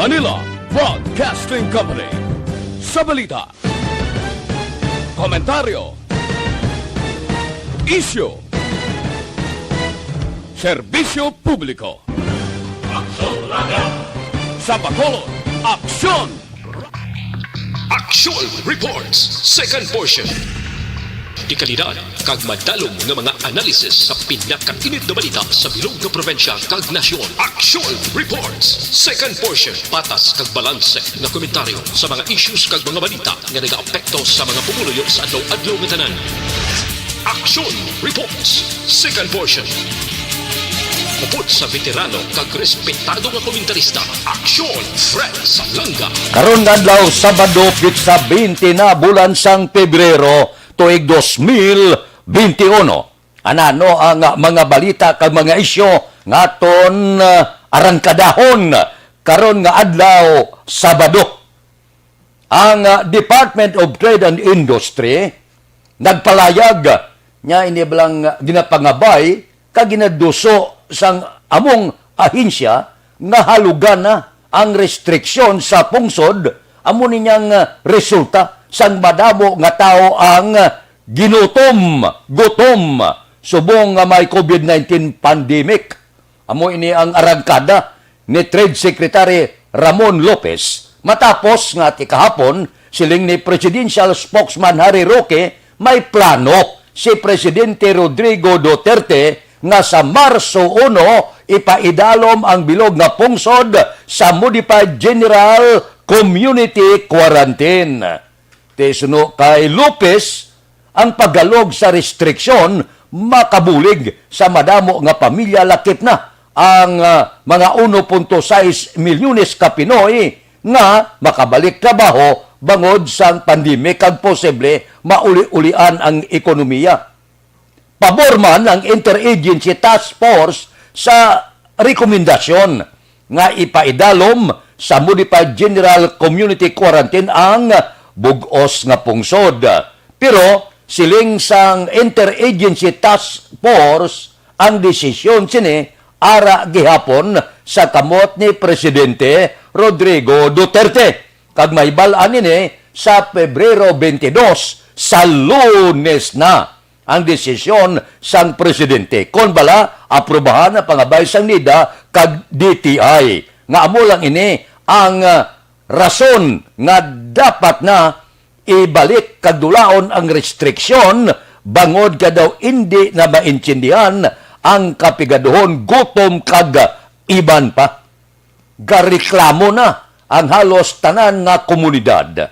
Manila Broadcasting Company. Sa balita, komentaryo, isyu, serbisyo publiko. Sa Bacolod, aksyon! Action Reports, second portion. Di kalidad, kag madalong ng mga analisis sa pinakainit na balita sa bilog na probinsya kag nasyon. Action Reports, second portion. Patas kag balanse na komentaryo sa mga issues kag mga balita nga nag-aapekto sa mga pumuluyo sa adlaw-adlaw nga tanan. Action Reports, second portion. Upod sa veterano kag respetado nga komentarista, Aksyon Fred Salanga. Karon nga adlaw Sabado sa 20 na bulan sang Pebrero tuig 2021. Anano ang mga balita kag mga isyu ngaton arangkadahon karon nga adlaw Sabado. Ang Department of Trade and Industry nagpalayag nya ini belang ginapangabay kag ginaduso sang among ahensya nga halugan na ang restriksyon sa pungsod amo ninyang resulta sang madamo nga tao ang gutom subong nga may COVID-19 pandemic. Amo ini ang arangkada ni Trade Secretary Ramon Lopez matapos nga ti kahapon siling ni Presidential Spokesman Harry Roque may plano si Presidente Rodrigo Duterte nga sa Marso 1 ipaidalom ang bilog nga pungsod sa Modified General Community Quarantine. Tesuno kay Lopez, ang paggalog sa restriksyon makabulig sa madamo nga pamilya lakip na ang mga 1.6 milyones ka Pinoy nga makabalik trabaho bangod sang pandemik kag posible mauli-ulian ang ekonomiya. Pabor man ang Interagency Task Force sa rekomendasyon nga ipaidalom sa Modified General Community Quarantine ang bugos nga pungsod. Pero siling sang Interagency Task Force ang desisyon sini ara gihapon sa kamot ni Presidente Rodrigo Duterte. Kag may balaan nini sa Pebrero 22 sa Lunes na ang desisyon sang presidente. Kon bala, aprobahan na pangabay sang NIDA kag DTI. Nga amo lang ini ang rason nga dapat na ibalik kag dulaon ang restriksyon bangod ka daw hindi na maintindihan ang kapigaduhon gutom kag iban pa. Gareklamo na ang halos tanan nga komunidad.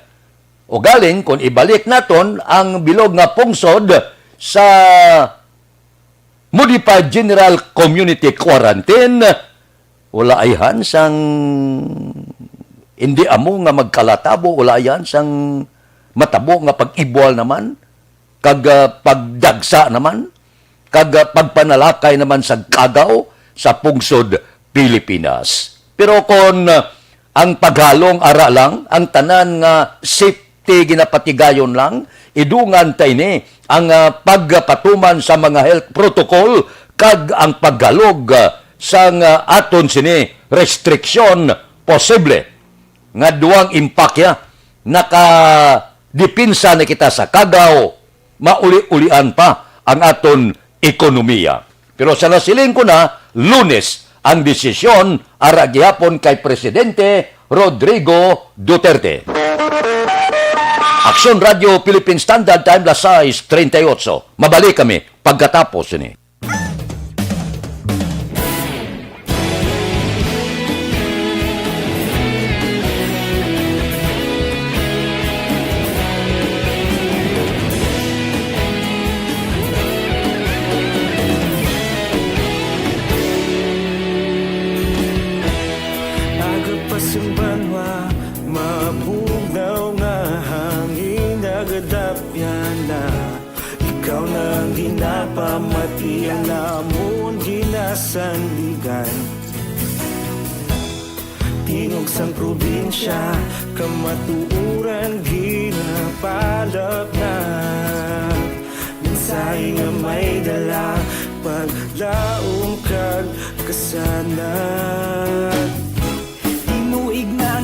O galing kung ibalik naton ang bilog nga pungsod sa Modified General Community Quarantine, wala ayhan sang hindi amo nga magkalatabo, wala ayhan sang matabo nga pag-ibwal naman, kag pagdagsa naman, kag pagpanalakay naman sa kagaw sa pungsod Pilipinas. Pero kung ang paghalong ara lang, ang tanan nga safety ginapatigayon lang, idungan tayo ni ang pagpatuman sa mga health protocol kag ang paggalog sa aton sini restriksyon posible nga duwang impakya nakadipinsa na kita sa kagaw mauli-ulian pa ang aton ekonomiya. Pero sa nasiling ko na Lunes ang desisyon ara gihapon kay Presidente Rodrigo Duterte. Aksyon Radio Philippine Standard Time, las 6:38. Mabalik kami pagkatapos ini. Pamati ang namon ginasandigan. Tingog sang probinsya kamatuuran ginapalap na. Mensahe nga may dala paglaom kag kasanan. Tinuig na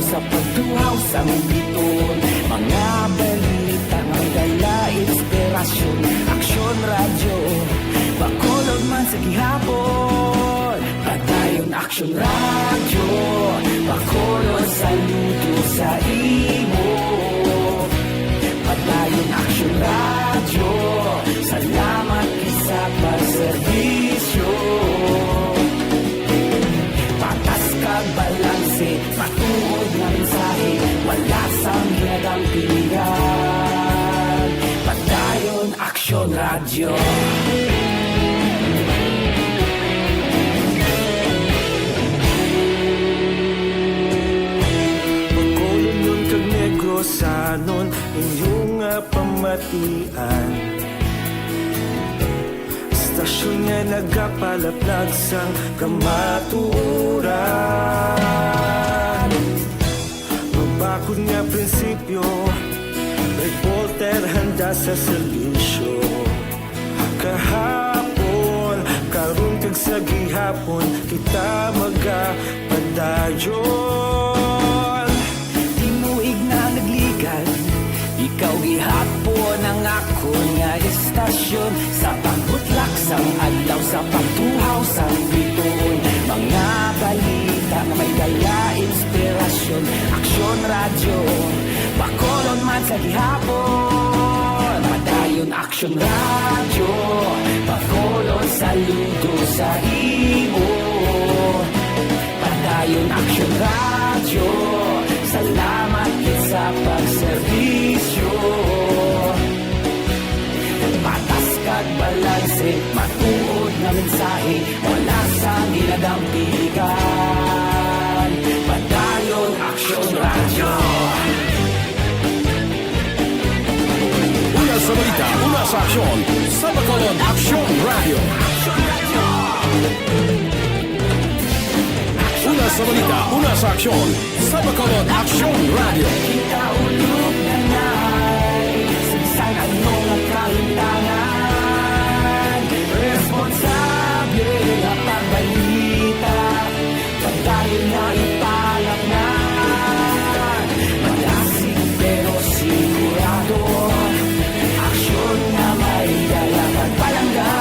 sa pagduhaw sa biton. Mga balita, may dala, inspirasyon, aksyon, radyo, bakolog man sa gihapon. Padayon aksyon, radyo, bakolog, saludo sa imo. Padayon aksyon, radyo, salamat isa pagserbisyo. Patas kag balanse, matuod na mensahe, wala sang hinagang pilihan. Padayon aksyon, radyo. Bakolod nun kag negrosanon, inyong pamatian. Stasyon nga nagapalaplag sang kamaturan. Mabakod nga prinsipyo, reporter handa sa serbisyo. Kahapon, karong kag sa gihapon, kita magapadayon. Tinuig na nagligan, ikaw gihapon ang ako nga estasyon. Sa pangbutlak sang adlaw, sa pagtuhaw sang bituon. Mga balita na may dala, inspirasyon, aksyon, radyo, bakolon man sa gihapon. Padayon aksyon, radyo, bakolon, saludo sa imo. Padayon aksyon, radyo, salamat sa pagserbisyo. Patas kag balanse, matuod na mensahe, wala sang ilagang pilihan. Padayon aksyon, radyo. Una sa balita, una sa aksyon. Sa Bacolod Aksyon Radio. Una sa balita, una sa aksyon. Sa Bacolod Aksyon Radio. Kita ulog na na'y sigsang anong nagkahintangan. Responsable na pagbalita, pagdayon na ipalak na. Malasig pero sigurado, aksyon na may dalang pagpalangga.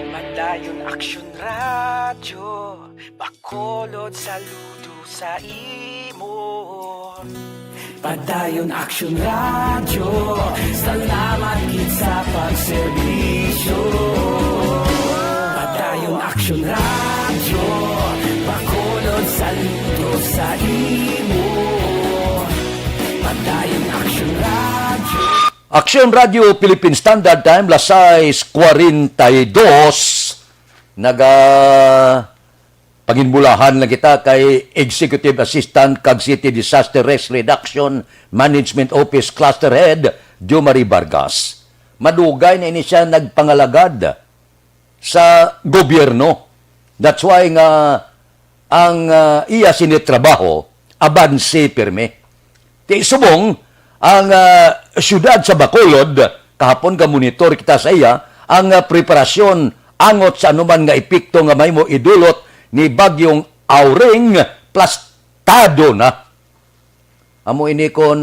Padayon aksyon, radyo, bakolod, saludo sa imo. Padayon aksyon, radyo, salamat gid sa pagserbisyo. Padayon aksyon, radyo, bakolod, saludo sa imo. Padayon aksyon, radyo. Aksyon Radio Philippine Standard Time, Lasay 42. Paginbulahan lang kita kay Executive Assistant kag City Disaster Risk Reduction Management Office Cluster Head Jomari Vargas. Madugay na ini siya nagpangalagad sa gobyerno. That's why nga ang iya sinitrabaho abanse pirme. Ti subong ang syudad sa Bacolod, kahapon ka monitor kita sa iya, ang preparasyon angot sa anuman nga epekto nga may mo idulot ni bagyong Auring plastado na. Amo ini kon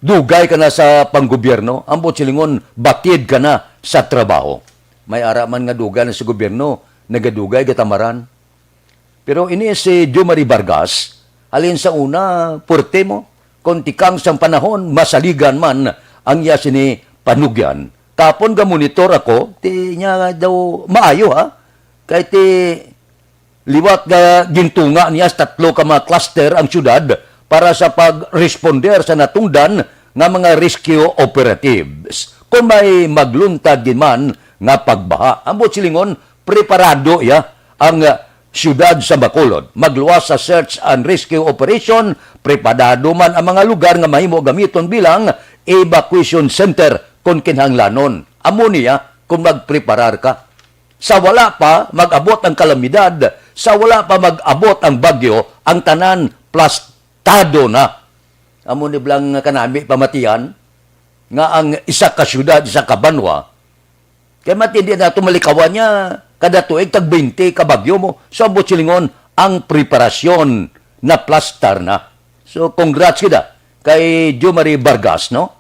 dugay ka na sa panggobyerno, ambot silingon batid ka na sa trabaho. May araman nga dugay na sa gobyerno, nagadugay katamaran. Pero ini si Jomari Vargas, alin sa una, purte mo, kontikang sang panahon, masaligan man ang iya sini panugyan. Kapon ga monitor ako, ti niya daw maayo ha. Kaya ti liwat ga gintunga niya sa 3 ka mga cluster ang syudad para sa pag-responder sa natungdan nga mga rescue operatives. Kung may magluntad din man nga pagbaha, ambot silingon, preparado ya ang syudad sa Bacolod. Magluwas sa search and rescue operation, preparado man ang mga lugar nga mahimo gamiton bilang evacuation center kung kinahanglanon. Amo niya kung magpreparar ka. sa wala pa mag-abot ang kalamidad, sa wala pa mag-abot ang bagyo, ang tanan plastado na. Amo ni blang kanami pamatian nga ang isa ka syudad, isa ka banwa, kaya matindi na tumalikawan niya kada tuig tag 20 ka bagyo mo. So abot silingon ang preparasyon na plastar na. So congrats kita kay Jo Marie Vargas, no?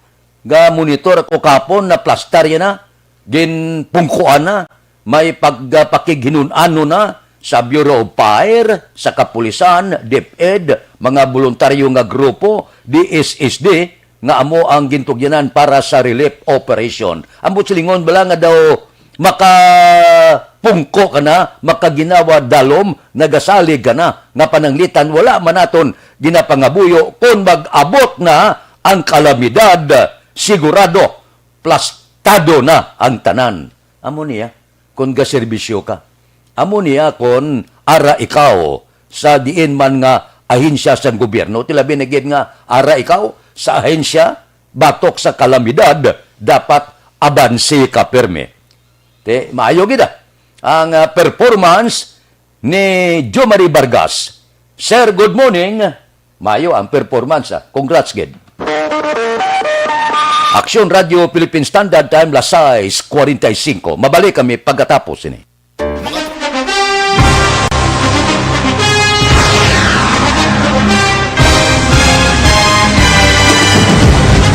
Ga monitor ako kapon na plastar yan na, gin pungkuan na, may pagpakighinunano na sa Bureau of Fire, sa Kapulisan, DepEd, mga voluntaryo nga grupo, DSSD, nga amo ang gintugyanan para sa relief operation. Ambot silingon bala nga daw makapungko ka na, makaginawa dalom, nagasalig ka na, nga pananglitan, wala man naton ginapangabuyo kung mag-abot na ang kalamidad, sigurado, plastado na ang tanan. Amo niya, kung gaserbisyo ka. Amo niya kung ara ikaw sa diin man nga ahensya sa gobyerno, tilabi na gid nga ara ikaw sa ahensya, batok sa kalamidad, dapat abansi ka perme. Maayo gid ang performance ni Jo Marie Vargas. Sir, good morning. Maayo ang performance. Congrats gid. Aksyon Radio Philippine Standard Time, las 6:45. Mabalik kami pagkatapos ini.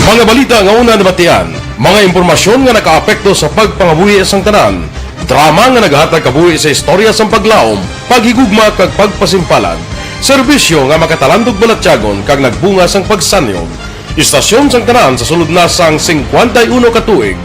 Mga balita nga una nabatian, mga impormasyon nga nakaapekto sa pagpangabuhi sang tanan, drama nga naghatag kabuhi sa istorya sang paglaom, paghigugma kag pagpasimpalan, serbisyo nga makatalandog balatyagon kag nagbunga sang pagsanyog, istasyon sang tanan sa sulod na sang 51 ka tuig,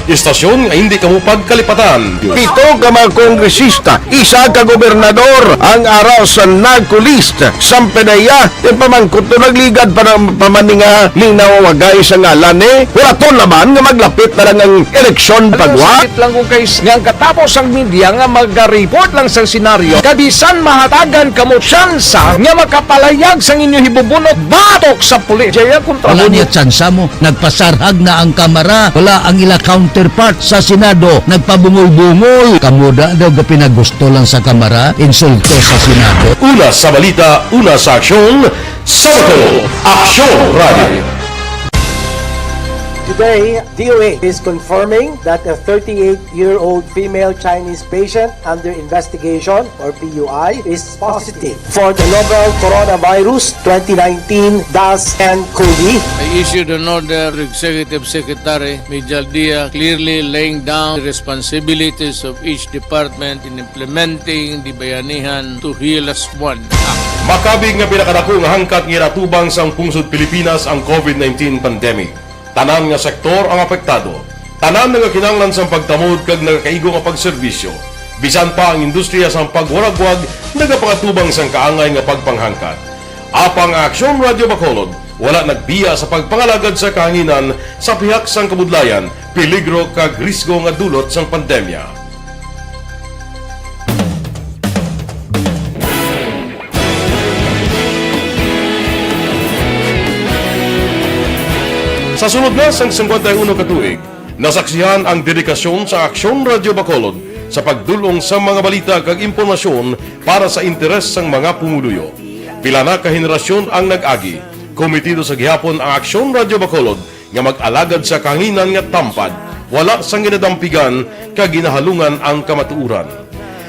istasyon nga hindi kamupag kalipatan. 7 ka mga kongresista, 1 ka gobernador ang araw sa nagkulist sang pedaya di pamangkot to nagligad para pamaninga linaw wagay sa ngalan wala to naman nga maglapit na lang ang eleksyon pagwa. Sakit lang kung guys nga katapos ang media nga mag-report lang sa senaryo kabisan mahatagan kamo tsansa nga makapalayag sang inyo hibubunot batok sa pulis. Jaya kontra Wala niya tsansa mo. Nagpasarhag na ang kamara. Wala ang ila counterpart sa Senado. Nagpabungol-bungol. Kamuda daw ga pinagusto lang sa kamara. Insulto sa Senado. Una sa balita, una sa aksyon, Sabado, Aksyon Radio. Today, DOA is confirming that a 38-year-old female Chinese patient under investigation, or PUI, is positive for the novel coronavirus 2019-10-CoV. I issued an order to Executive Secretary Major Dia clearly laying down the responsibilities of each department in implementing the Bayanihan to Heal as One Act. Makabig nga pinakadako nga hangkat nga natubang sang pungsod Pilipinas ang COVID-19 pandemic. Tanan nga sektor ang apektado. Tanan nga kinahanglan sang pagtamod kag nagakaigo nga pagserbisyo. Bisan pa ang industriya sang pagwaragwag nagapangatubang sang kaangay nga pagpanghangkat. Apang Aksyon Radio Bacolod wala nagbiya sa pagpangalagad sa kahanginan sa pihak sang kabudlayan, peligro kag risgo nga dulot sang pandemya. Sa sunod na sang 51 katuig, nasaksihan ang dedikasyon sa Aksyon Radio Bacolod sa pagdulong sa mga balita kag impormasyon para sa interes sang mga pumuluyo. Pila na ka henerasyon ang nag-agi, komitido sa gihapon ang Aksyon Radio Bacolod nga mag-alagad sa kahanginan nga tampad, wala sang ginadampigan kag ginahalungan ang kamatuuran.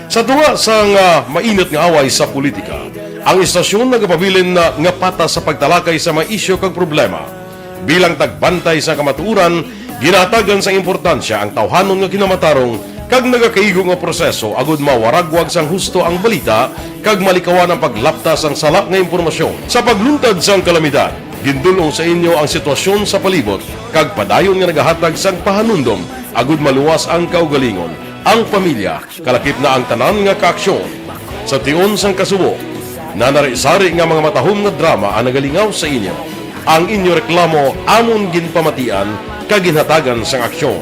Sa tunga sang mainit nga away sa politika, ang istasyon nagapabilin na nga patas sa pagtalakay sa mga isyu kag problema. Bilang tagbantay sa kamatuuran, ginatagan sa importansya ang tawhanon nga kinamatarong kag nagakaigo nga proseso agud mawaragwag sang husto ang balita kag malikawan ang paglaptas ang salak nga impormasyon. Sa pagluntad sang kalamidad, gindulong sa inyo ang sitwasyon sa palibot kag padayon nga nagahatag sang pahanundom agud maluwas ang kaugalingon, ang pamilya, kalakip na ang tanan nga kaaksyon. Sa tion sang kasubo, nanari-sari nga mga matahom nga drama ang nagalingaw sa inyo. Ang inyo reklamo amon ginpamatian kag ginhatagan sang aksyon.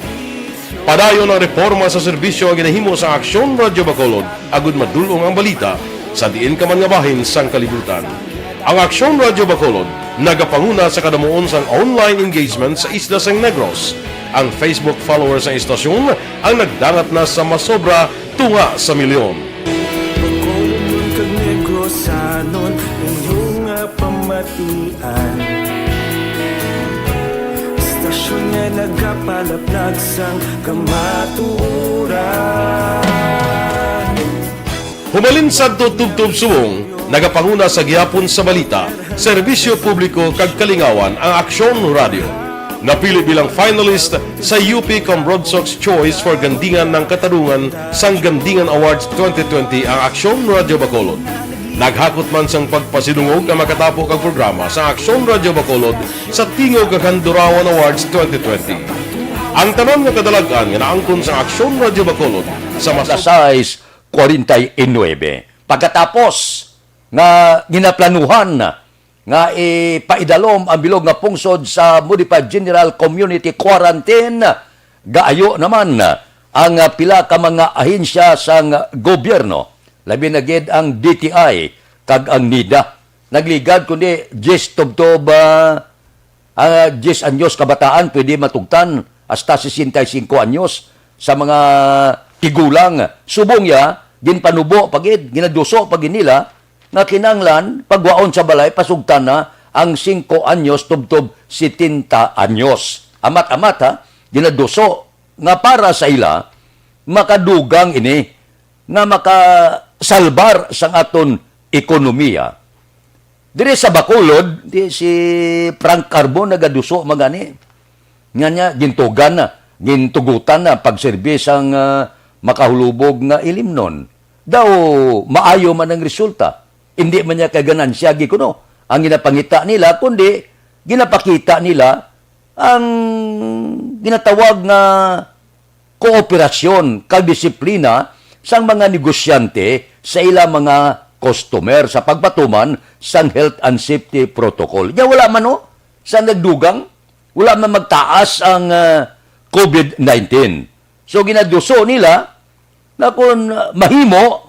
Padayon ang reforma sa serbisyo ang ginahimo sa Aksyon Radio Bacolod agud madulong ang balita sa diin ka man nga bahin sang kalibutan. Ang Aksyon Radio Bacolod nagapanguna sa kadamuon sang online engagement sa Isla San Negros. Ang Facebook followers ng istasyon ang nagdangat na sa masobra tunga sa milyon. Bacolod kag Negros sanon inyong pamatian. Istasyon nga nagapalaplag sang kamaturan. Humalin sa tubtub subong, nagapanguna sa gihapon sa balita, serbisyo publiko kag kalingawan ang Aksyon Radio. Napili bilang finalist sa UP Broadsox Choice for Gandingan ng Katarungan sang Gandingan Awards 2020 ang Aksyon Radio Bacolod. Naghakot man sang pagpasidungog ang makatapok ang programa sa Aksyon Radio Bacolod sa Tingog kag Handurawan Awards 2020. Ang tanan nga kadalagan nga naangkon sa Aksyon Radio Bacolod sa Alas 6:49. Pagkatapos nga ginaplanuhan nga ipaidalom ang bilog nga pungsod sa Modified General Community Quarantine, gaayo naman ang pila ka mga ahensya sang gobyerno, labi na gid ang DTI kag ang NIDA. Nagligad kundi 10 tubtob 10 anyos kabataan pwede matugtan hasta 65 anyos sa mga tigulang. Subong ya ginpanubo pagid ginaduso pagid nila nga kinanglan pagwaon sa balay pasugtan na ang 5 anyos tubtob 70 anyos. Amat-amat ha, ginaduso nga para sa ila makadugang ini nga makasalbar sang aton ekonomiya. Dire sa Bacolod, di si Frank Carbon nagaduso magani. Nga niya gintugan na, gintugutan na pagserbis ang makahulubog nga ilimnon. Daw maayo man ang resulta. Hindi man niya kaganansya gikuno ang ginapangita nila, kundi ginapakita nila ang ginatawag nga kooperasyon kag disiplina sang mga negosyante sa ila mga customer sa pagpatuman sang health and safety protocol. Ya wala man no sa nagdugang, wala man magtaas ang COVID-19. So ginaduso nila na kung mahimo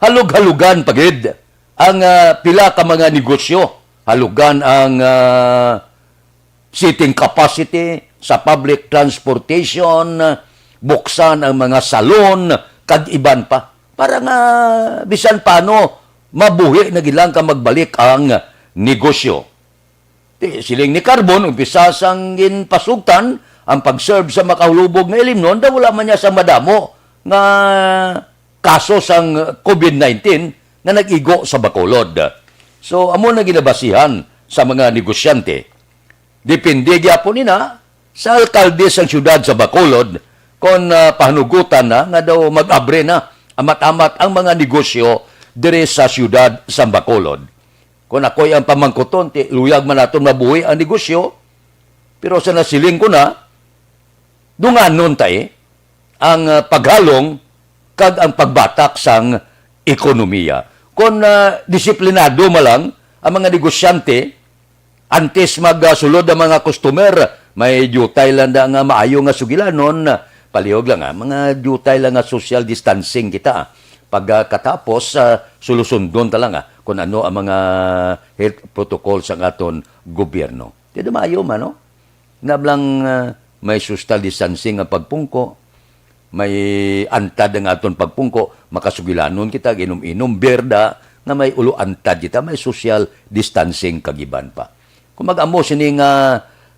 halug-halugan pagid ang pila ka mga negosyo, halugan ang seating capacity sa public transportation, buksan ang mga salon, kag iban pa. Para nga bisan paano mabuhi na gilang ka magbalik ang negosyo. Siling ni Carbon, umpisa sang ginpasugtan ang pag-serve sa makahulubog na ilimnon, daw wala man niya sa madamo nga kaso sang COVID-19 na nag-igo sa Bacolod. So, amo na ginabasihan sa mga negosyante. Depende gyapon nina sa alkalde sang syudad sa Bacolod kung pahanugutan na nga daw mag-abre na amat-amat ang mga negosyo dire sa syudad sa Bacolod. Kung ako'y ang pamangkuton, luyag man natin mabuhi ang negosyo, pero sa nasiling ko na, dunganon tayo ang paghalong kag ang pagbatak sang ekonomiya. Kung disiplinado malang ang mga negosyante, antes magsulod ang mga customer, may dutay lang na nga maayo nga sugilanon, palihog lang mga dutay lang nga social distancing kita. Pagkatapos, sulusundon talang kung ano ang mga health protocols ang aton gobyerno. Di maayo man, no? Nablang may social distancing ang pagpungko, may antad ang aton pagpungko, makasugilanon kita, ginom-inom, berda, na may ulo antad kita, may social distancing kagiban pa. Kung mag-amo sining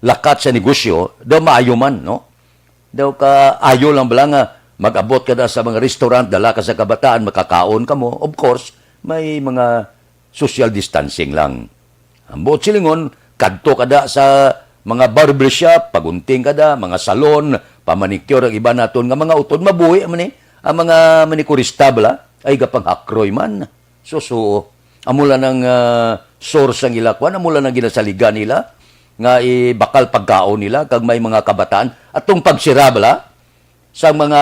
lakat sa negosyo, daw maayo man, no? Daw ka ayo lang bala nga, mag-abot ka na sa mga restaurant, dala ka sa kabataan, makakaon ka mo, of course, may mga social distancing lang. Ang buot silingon, kadto ka da sa mga barbershop, pagunting ka da, mga salon, pamanicure ang iba naton nga mga utod mabuhi man ang mga manikurista bala ay gapang hakroy man. So amula ng source ang ilakwan, amula ng ginasaliga nila nga bakal pagkaon nila kag may mga kabataan atong pagsira bala sa mga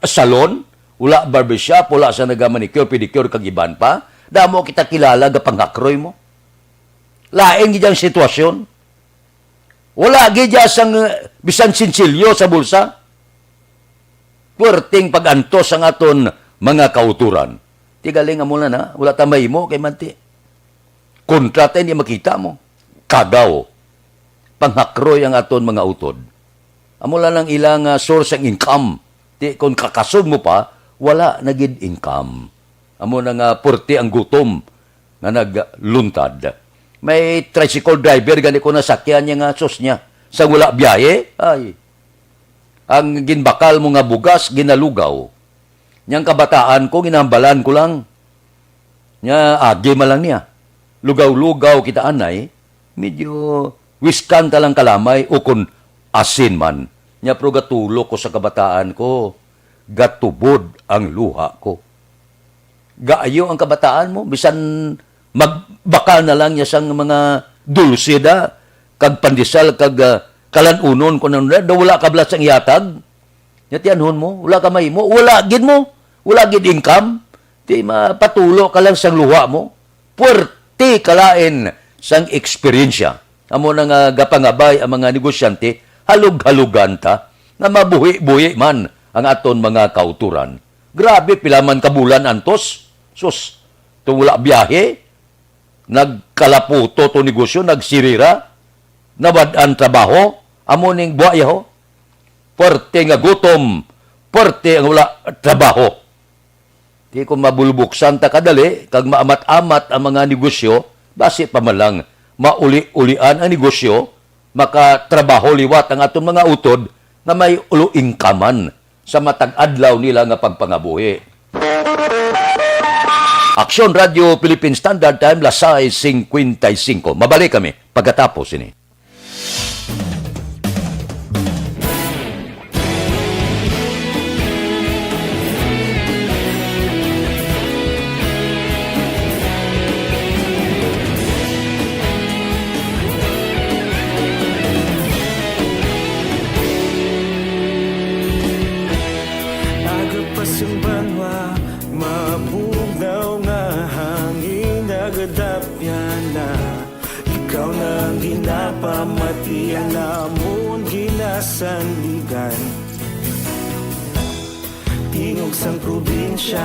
salon, wala barbershop, wala sa naga-manicure, pedicure kag iban pa. Damo kita kilala gapang hakroy mo. Laing gid ang sitwasyon. Wala gidya sang bisan sinsilyo sa bulsa. Puwerteng pag-antos ang aton mga kauturan. Tigaling mo na, wala ta mahimo kay manti. Kontrata hindi makita mo. kagaw, panghakroy ang aton mga utod. Amo lang ang ilang source ng income. Di kung kakasog mo pa, wala nagid income. Amo na nga purti ang gutom nga nagluntad. May tricycle driver gani ko nasakyan niya nga sos niya. Sa wala biyahe, ay ang ginbakal mo nga bugas ginalugaw. Niyang kabataan ko ginambalan ko lang. Nya agi malang niya. Lugaw-lugaw kita anay, medyo wiskan talang kalamay o kun asin man. Nya pero gatulo ko sa kabataan ko, gatubod ang luha ko. Gaayo ang kabataan mo, bisan magbakal na lang niya sang mga dulce da, kag pandesal, kag kalanunon ko nang da, wala ka blas ang ihatag. Nya tiyanhon mo, wala ka may mo, wala gid mo, wala gid income, di mapatulo ka lang sang luha mo. Puwerte kalain sang eksperyensya. Amo na nga gapangabay ang mga negosyante, halug-halugan ta, nga mabuhi-buhi man ang aton mga kauturan. Grabe, pilaman kabulan antos. Sus, wala biyahe, nagkalaputo to negosyo, nagsirira, nawad-an trabaho, amo ning buhay ho. Puwerte nga gutom, puwerte ang wala trabaho. Di ko mabulbuksan ta kadali, kag maamat-amat ang mga negosyo, basi pa malang mauli-ulian ang negosyo, makatrabaho liwat ang atong mga utod na may ulo-ingkaman sa matag adlaw nila nga pagpangabuhi. Aksyon Radio Philippine Standard Time, lasay 55. Mabalik kami pagkatapos ini. Pamatian namon ginasandigan tingog sang probinsya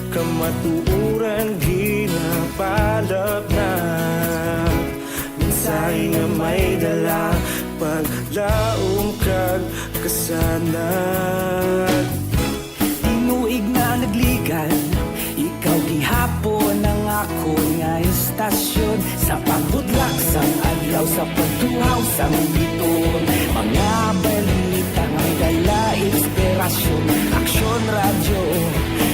kamatuuran ginapalap na mensahe nga may dala paglaom kag kasanad tinuig na nagligan ikaw gihapon ang ako nga estasyon sa pagbudlak sang adlaw sa pagtuhaw sang biton mga balita nga dala inspirasyon Aksyon Radio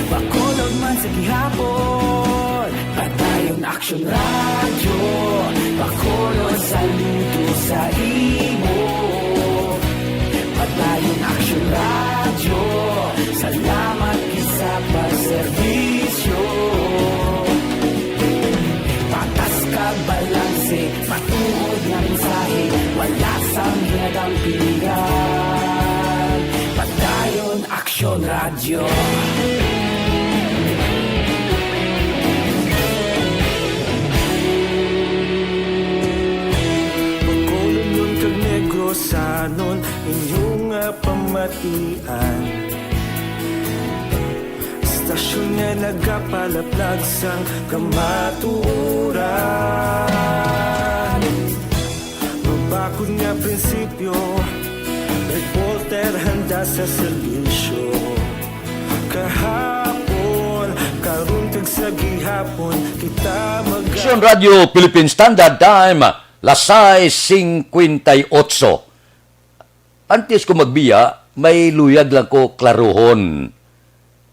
Bacolod man sa gihapon patayon Aksyon Radio Bacolod saludo sa imo patayon Aksyon Radio salamat kisa pagserbisyo patas kag balanse patuod nga mensahe wala sang hinadang pilihan patayon Aksyon Radio Bacolod kag Negrosanon inyong pamatian Stasyon nga nagapalaplag sang kamatuuran Mabakod nga prinsipyo reporter handa sa serbisyo Kahapon, karon kag sa gihapon kita Aksyon Radio Philippine Standard Time, lasay 58. Antes ko magbiya, may luyag lang ko klaruhon.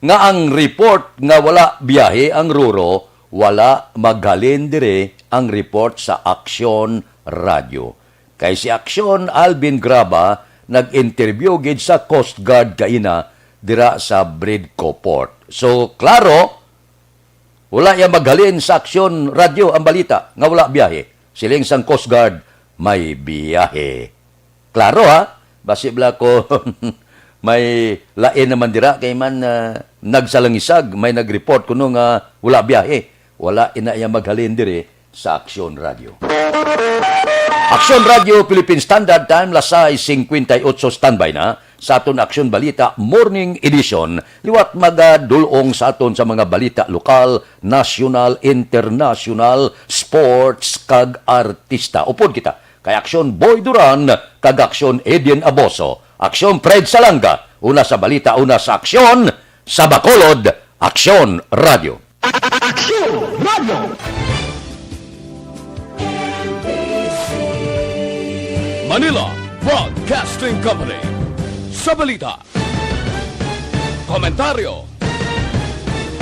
Nga ang report nga wala biyahe ang Ruro, wala maghalin dire ang report sa Aksyon Radio. Kay si Aksyon Alvin Graba nag-interview gid sa Coast Guard kaina dira sa Bridco Port. So, klaro, wala yang maghalin sa Aksyon Radio ang balita nga wala biyahe. Siling sang Coast Guard may biyahe. Klaro ha? Basi bala ko may lain naman dira kay man nagsalangisag, may nag-report kuno nga wala biyahe. Wala ina yang maghalin dire sa Aksyon Radio. Aksyon Radio Philippine Standard Time, lasay 58 standby na sa aton Aksyon Balita Morning Edition. Liwat magadulong sa aton sa mga balita lokal, national, international, sports, kag artista. Upod kita kay Aksyon Boy Duran, kag Aksyon Edien Aboso, Aksyon Fred Salanga, una sa balita, una sa aksyon, sa Bacolod, Aksyon Radio. Aksyon Radio! Manila Broadcasting Company. Sa balita. Komentaryo